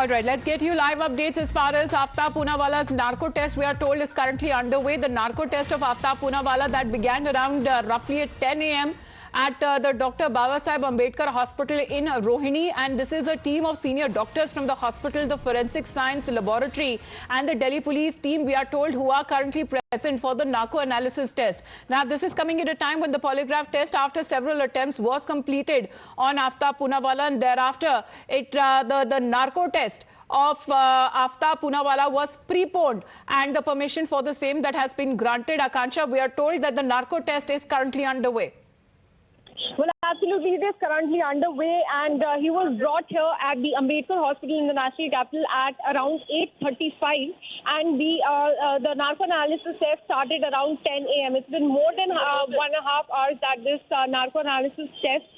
All right, let's get you live updates as far as Aaftab Poonawala's narco test, we are told, is currently underway. The narco test of Aaftab Poonawala that began around roughly at 10 a.m. at the Dr. Saheb Ambedkar Hospital in Rohini, and this is a team of senior doctors from the hospital, the Forensic Science Laboratory and the Delhi Police team, we are told, who are currently present for the narco analysis test. Now, this is coming at a time when the polygraph test, after several attempts, was completed on Aaftab Poonawala, and thereafter the narco test of Aaftab Poonawala was preponed, and the permission for the same that has been granted. Akansha, we are told that the narco test is currently underway. Well, absolutely, it is currently underway, and he was brought here at the Ambedkar Hospital in the national capital at around 8:35, and the narco analysis test started around 10 a.m. It's been more than 1.5 hours that this narco analysis test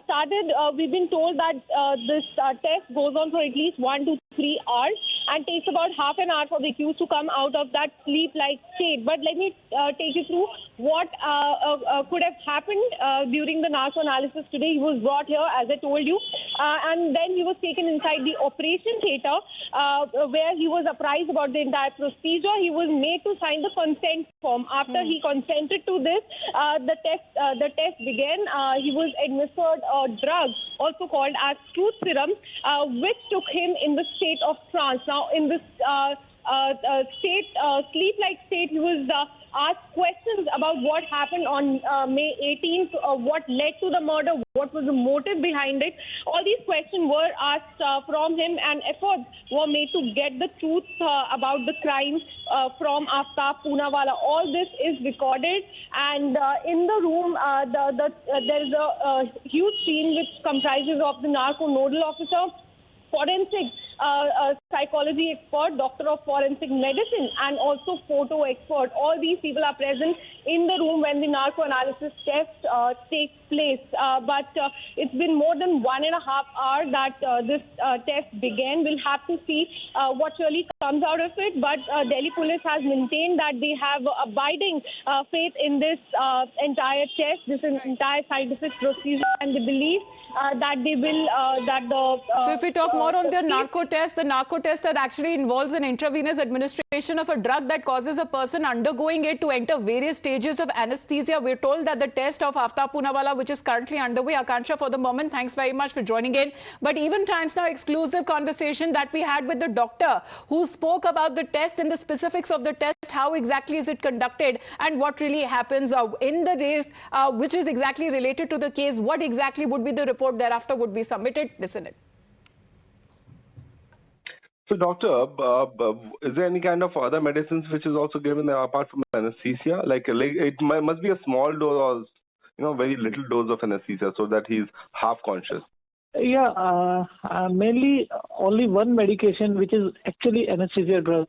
started. We've been told that this test goes on for at least 1 to 3 hours and takes about half an hour for the accused to come out of that sleep-like state. But let me take you through what could have happened during the narco analysis today. He was brought here, as I told you, and then he was taken inside the operation theatre where he was apprised about the entire procedure. He was made to sign the consent form. After he consented to this, the test began. He was administered a drug also called as truth serum, which took him in the state of trance. Now, in this sleep-like state, he was asked questions about what happened on May 18th, what led to the murder, what was the motive behind it. All these questions were asked from him, and efforts were made to get the truth about the crime from Aaftab Poonawala. All this is recorded, and in the room, there is a huge team which comprises of the narco nodal officer, forensic psychology expert, doctor of forensic medicine, and also photo expert. All these people are present in the room when the narco analysis test takes place. But it's been more than 1.5 hours that this test began. We'll have to see what really comes out of it. But Delhi Police has maintained that they have abiding faith in this entire test, this entire scientific procedure, and they believe that they will, so if we talk more on the narco test that actually involves an intravenous administration of a drug that causes a person undergoing it to enter various stages of anesthesia. We're told that the test of Aaftab Poonawala, which is currently underway. Akansha, for the moment, thanks very much for joining in. But even Times Now exclusive conversation that we had with the doctor who spoke about the test and the specifics of the test, how exactly is it conducted and what really happens in the days which is exactly related to the case, what exactly would be the report thereafter would be submitted. Listen it. So, doctor, is there any kind of other medicines which is also given apart from anesthesia? Like it must be a small dose or very little dose of anesthesia so that he's half conscious. Yeah, mainly only one medication which is actually anesthesia drug.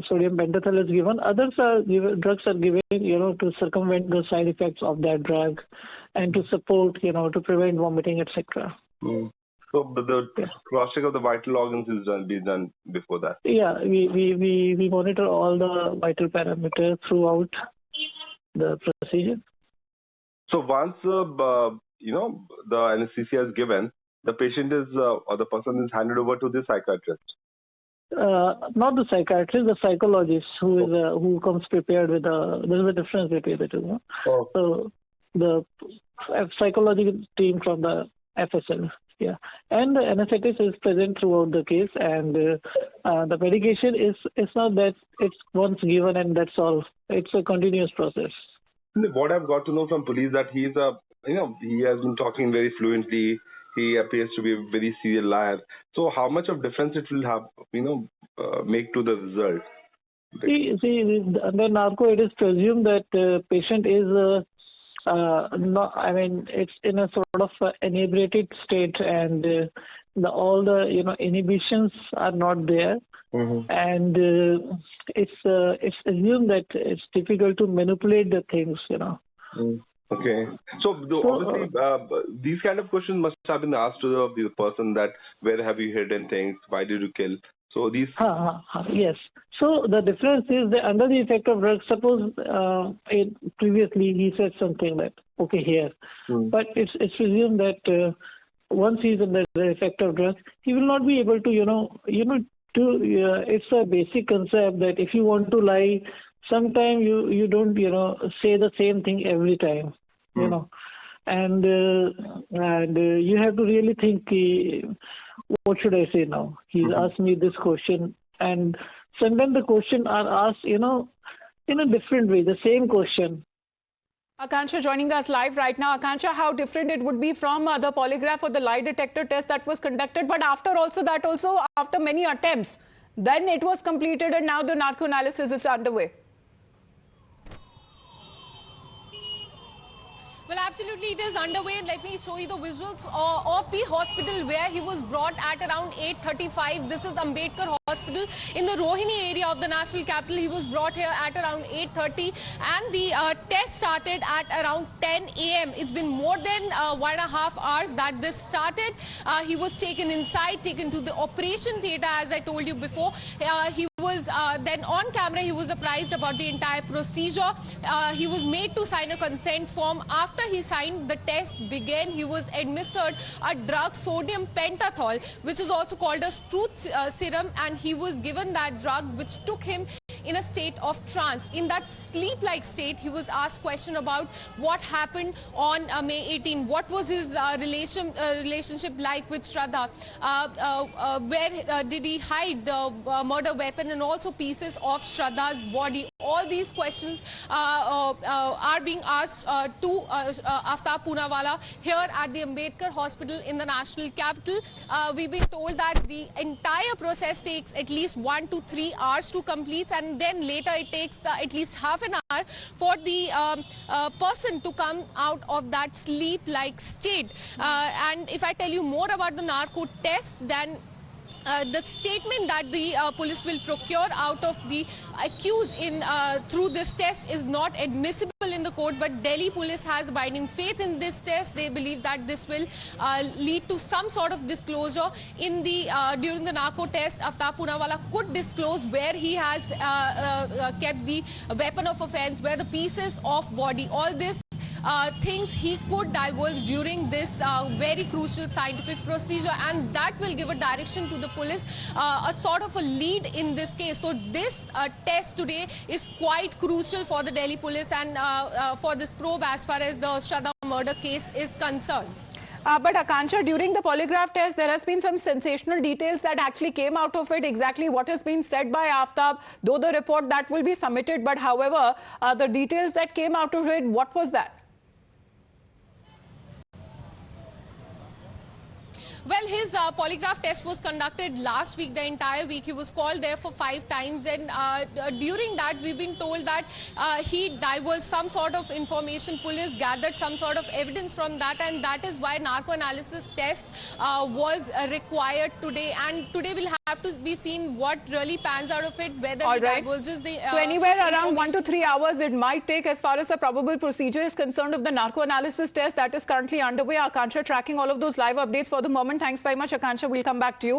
Sodium pentothal is given. Others are drugs are given, to circumvent the side effects of that drug and to support, to prevent vomiting, etc. So the cross-check of the vital organs is done before that? Yeah, we monitor all the vital parameters throughout the procedure. So once, the anesthesia is given, the patient is, or the person is handed over to the psychiatrist? Not the psychiatrist, the psychologist who comes prepared with there's a difference between the two. Oh. So the psychology team from the FSL. Yeah, and the anesthetist is present throughout the case, and the medication is not that it's once given and that's all. It's a continuous process. What I've got to know from police that he's he has been talking very fluently. He appears to be a very serial liar. So how much of difference it will have, make to the result? See, under narco, it is presumed that the patient is it's in a sort of inebriated state, and all the inhibitions are not there, and it's assumed that it's difficult to manipulate the things, Okay. So obviously, these kind of questions must have been asked to the person that where have you hidden things, why did you kill? So these. Yes. So the difference is that under the effect of drugs, suppose previously he said something that okay here, but it's presumed that once he's under the effect of drugs, he will not be able to, it's a basic concept that if you want to lie, sometimes you don't, say the same thing every time, and you have to really think, what should I say now? He's asked me this question, and sometimes the question are asked, in a different way, the same question. Akansha joining us live right now. Akansha, how different it would be from the polygraph or the lie detector test that was conducted, but after many attempts, then it was completed and now the narco analysis is underway. Well, absolutely, it is underway. Let me show you the visuals of the hospital where he was brought at around 8:35. This is Ambedkar Hospital in the Rohini area of the national capital. He was brought here at around 8:30 and the test started at around 10 a.m. It's been more than 1.5 hours that this started. He was taken inside, taken to the operation theatre, as I told you before. He was then on camera, he was apprised about the entire procedure. He was made to sign a consent form. After he signed, the test began. He was administered a drug, sodium pentothal, which is also called as truth serum, and he was given that drug, which took him in a state of trance. In that sleep-like state, he was asked question about what happened on May 18. What was his relationship like with Shraddha? Where did he hide the murder weapon and also pieces of Shraddha's body? All these questions are being asked to Aaftab Poonawala here at the Ambedkar Hospital in the national capital. We've been told that the entire process takes at least 1 to 3 hours to complete, and then later it takes at least half an hour for the person to come out of that sleep-like state. And if I tell you more about the narco test, then the statement that the police will procure out of the accused through this test is not admissible in the court, but Delhi police has abiding faith in this test. They believe that this will lead to some sort of disclosure. In the during the narco test, Aaftab Poonawala could disclose where he has kept the weapon of offense, where the pieces of body, all this things he could divulge during this very crucial scientific procedure, and that will give a direction to the police, a sort of a lead in this case. So this test today is quite crucial for the Delhi police and for this probe as far as the Shraddha murder case is concerned. But Akansha, during the polygraph test, there has been some sensational details that actually came out of it. Exactly what has been said by Aaftab, though the report that will be submitted, but however, the details that came out of it, what was that? Well, his polygraph test was conducted last week, the entire week. He was called there for 5 times, and during that, we've been told that he divulged some sort of information. Police gathered some sort of evidence from that, and that is why narco analysis test was required today. And today we'll have to be seen what really pans out of it, whether he divulges the So anywhere around 1 to 3 hours it might take as far as the probable procedure is concerned of the narco analysis test that is currently underway. Akansha tracking all of those live updates for the moment. Thanks very much, Akansha. We'll come back to you.